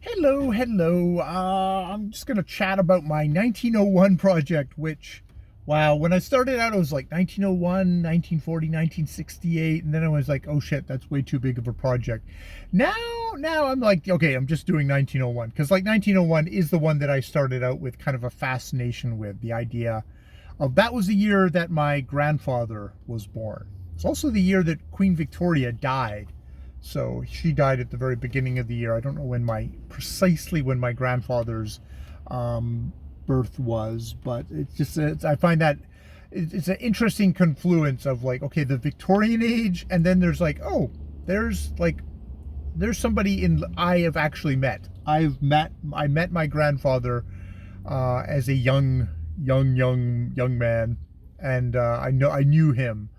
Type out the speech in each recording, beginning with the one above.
Hello, hello. I'm just going to chat about my 1901 project, which, wow, when I started out, it was like 1901, 1940, 1968, and then I was like, oh shit, that's way too big of a project. Now, now I'm like, okay, I'm just doing 1901, because like 1901 is the one that I started out with kind of a fascination with, the idea of that was the year that my grandfather was born. It's also the year that Queen Victoria died. So she died at the very beginning of the year. I don't know precisely when my grandfather's um, birth was, but I find that it's an interesting confluence of like, okay, the Victorian age, and then there's like, oh, there's like there's somebody in I have actually met. I met my grandfather as a young man, and I knew him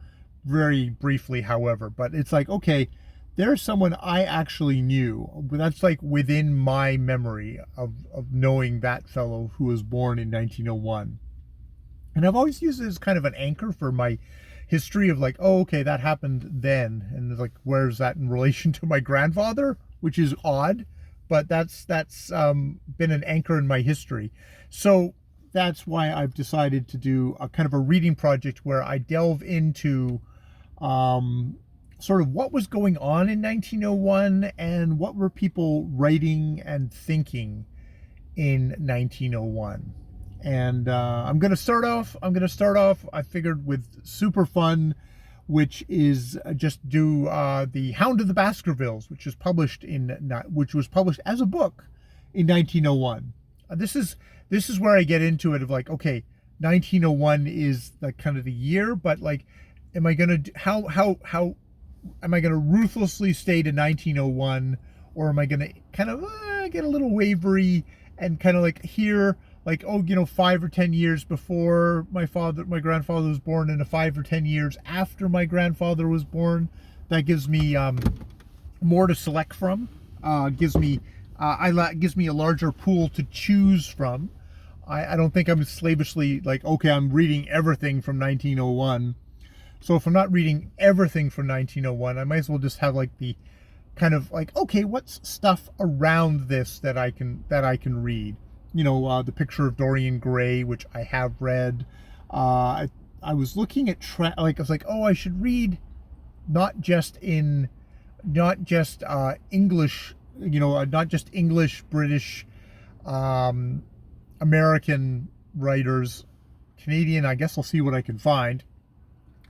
very briefly, however. But it's like, okay, there's someone I actually knew. But that's like within my memory of knowing that fellow who was born in 1901. And I've always used it as kind of an anchor for my history of like, oh, okay, that happened then. And like, where's that in relation to my grandfather? Which is odd, but that's been an anchor in my history. So that's why I've decided to do a kind of a reading project where I delve into um, sort of what was going on in 1901 and what were people writing and thinking in 1901. And I'm going to start off. I figured with super fun, which is just do the Hound of the Baskervilles, which was published as a book in 1901. This is where I get into it of like, okay, 1901 is like kind of the year, but like, am I gonna how am I gonna ruthlessly stay to 1901, or am I gonna kind of get a little wavery and kind of like here, like, oh, 5 or 10 years before my grandfather was born, and 5 or 10 years after my grandfather was born? That gives me more to select from. Gives me a larger pool to choose from. I don't think I'm slavishly like, okay, I'm reading everything from 1901. So if I'm not reading everything from 1901, I might as well just have like the kind of like, okay, what's stuff around this that I can read? The Picture of Dorian Gray, which I have read. I was looking at I was like, oh, I should read not just English, not just English, British, um, American writers, Canadian. I guess I'll see what I can find.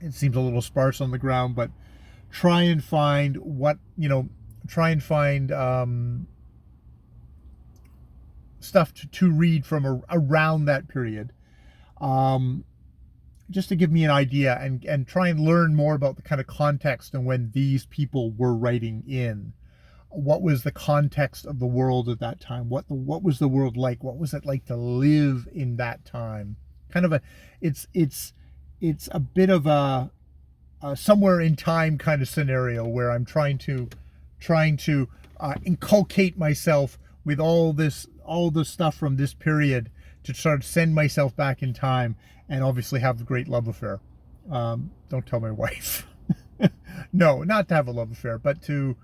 It seems a little sparse on the ground, but try and find stuff to read from around that period, um, just to give me an idea and try and learn more about the kind of context and when these people were writing in. What was the context of the world at that time? What was the world like? What was it like to live in that time? Kind of it's a bit of a somewhere in time kind of scenario where I'm trying to inculcate myself with all the stuff from this period to sort of send myself back in time, and obviously have a great love affair. Don't tell my wife. No, not to have a love affair, but to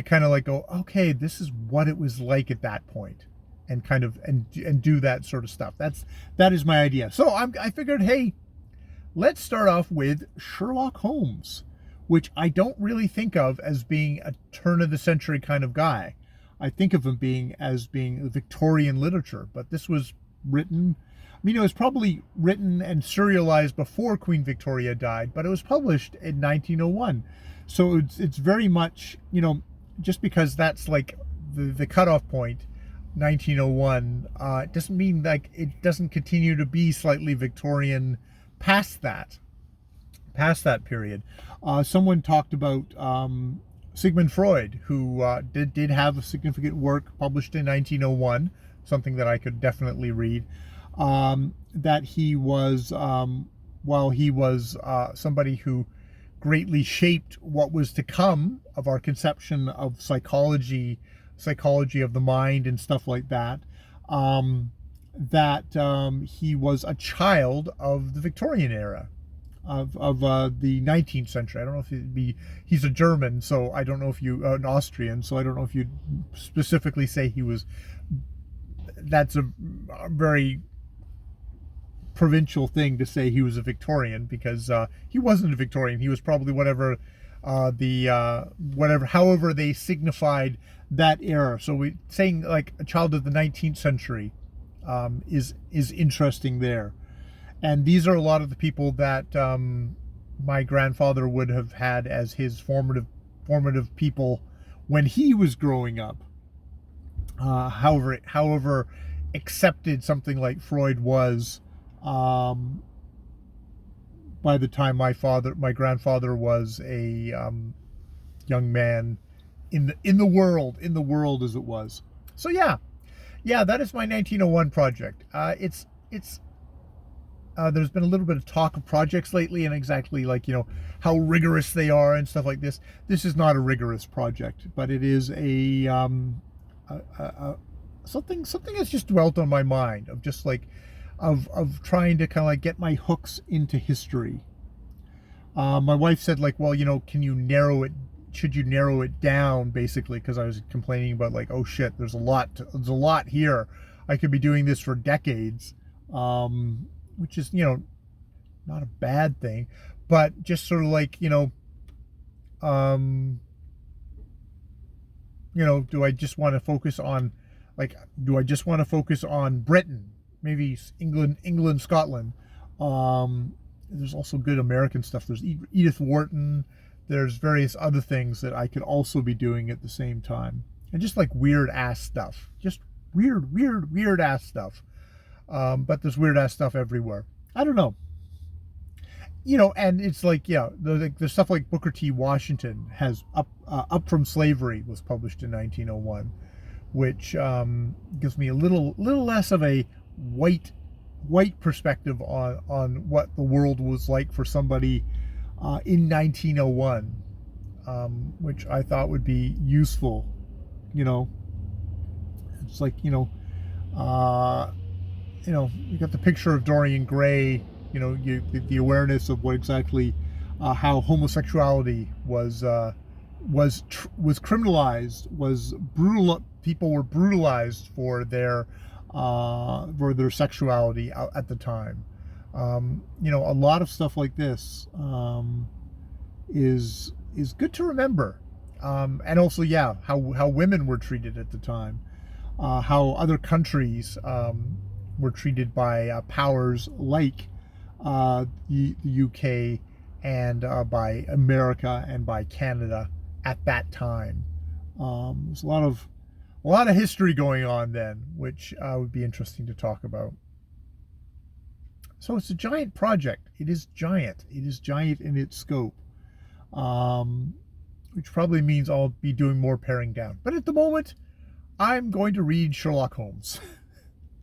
kind of like go, okay, this is what it was like at that point, and kind of and do that sort of stuff. That is my idea. So I figured, hey, let's start off with Sherlock Holmes, which I don't really think of as being a turn of the century kind of guy. I think of him as being Victorian literature, but this was written. I mean, it was probably written and serialized before Queen Victoria died, but it was published in 1901. So it's very much, just because that's like the cutoff point, 1901, it doesn't mean like it doesn't continue to be slightly Victorian past that period. Someone talked about Sigmund Freud, who did have a significant work published in 1901, something that I could definitely read. That he was, while he was somebody who greatly shaped what was to come of our conception of psychology of the mind and stuff like that, he was a child of the Victorian era. the 19th century. I don't know if he's a German, so I don't know if you an Austrian, so I don't know if you'd specifically say he was. That's a very provincial thing to say he was a Victorian, because he wasn't a Victorian. He was probably whatever however they signified that era. So we saying like a child of the 19th century is interesting there. And these are a lot of the people that my grandfather would have had as his formative people when he was growing up. However accepted something like Freud was by the time my grandfather was a young man in the world as it was. So yeah, that is my 1901 project. It's there's been a little bit of talk of projects lately, and exactly like, you know, how rigorous they are and stuff like this. This is not a rigorous project, but it is a something that's just dwelt on my mind, of just like of trying to kind of like get my hooks into history. My wife said, like, well, you know, should you narrow it down, basically, because I was complaining about like, oh shit, there's a lot here. I could be doing this for decades, which is, you know, not a bad thing, but just sort of like, do I just want to focus on Britain, maybe England, Scotland? There's also good American stuff. There's Edith Wharton. There's various other things that I could also be doing at the same time. And just like weird ass stuff. Just weird ass stuff. But there's weird ass stuff everywhere. I don't know. You know, and it's like, yeah, there's stuff like Booker T. Washington has Up From Slavery was published in 1901, which gives me a little less of a white perspective on what the world was like for somebody in 1901, which I thought would be useful. You know, it's like, you got the picture of Dorian Gray. You know, the awareness of what exactly how homosexuality was criminalized, was brutal. People were brutalized for their sexuality at the time. A lot of stuff like this is good to remember, and also, yeah, how women were treated at the time, how other countries were treated by powers like the UK and by America and by Canada at that time. There's a lot of history going on then, which would be interesting to talk about. So it's a giant project. It is giant. It is giant in its scope, which probably means I'll be doing more paring down. But at the moment, I'm going to read Sherlock Holmes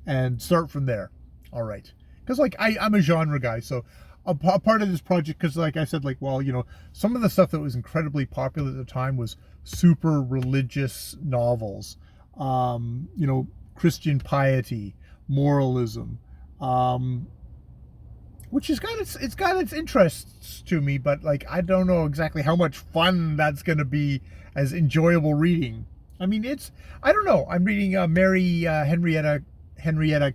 and start from there. All right. Because like I'm a genre guy, so a part of this project, because like I said, like, well, some of the stuff that was incredibly popular at the time was super religious novels, Christian piety, moralism, which has got its interests to me, but like I don't know exactly how much fun that's going to be as enjoyable reading. I mean, I don't know. I'm reading Mary Henrietta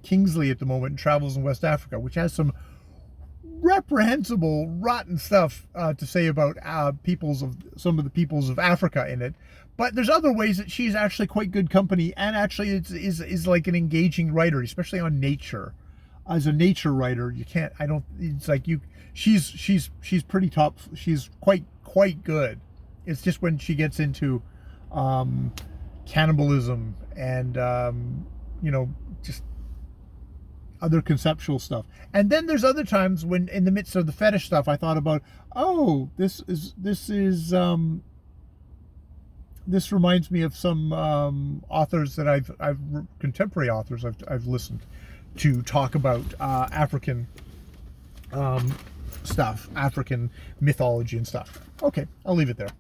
Kingsley at the moment in Travels in West Africa, which has some reprehensible, rotten stuff to say about some of the peoples of Africa in it. But there's other ways that she's actually quite good company, and actually is like an engaging writer, especially on nature. As a nature writer, she's pretty top. She's quite good. It's just when she gets into cannibalism and just other conceptual stuff. And then there's other times when, in the midst of the fetish stuff, I thought about, this reminds me of some authors that I've contemporary authors I've listened to talk about African stuff, African mythology and stuff. Okay, I'll leave it there.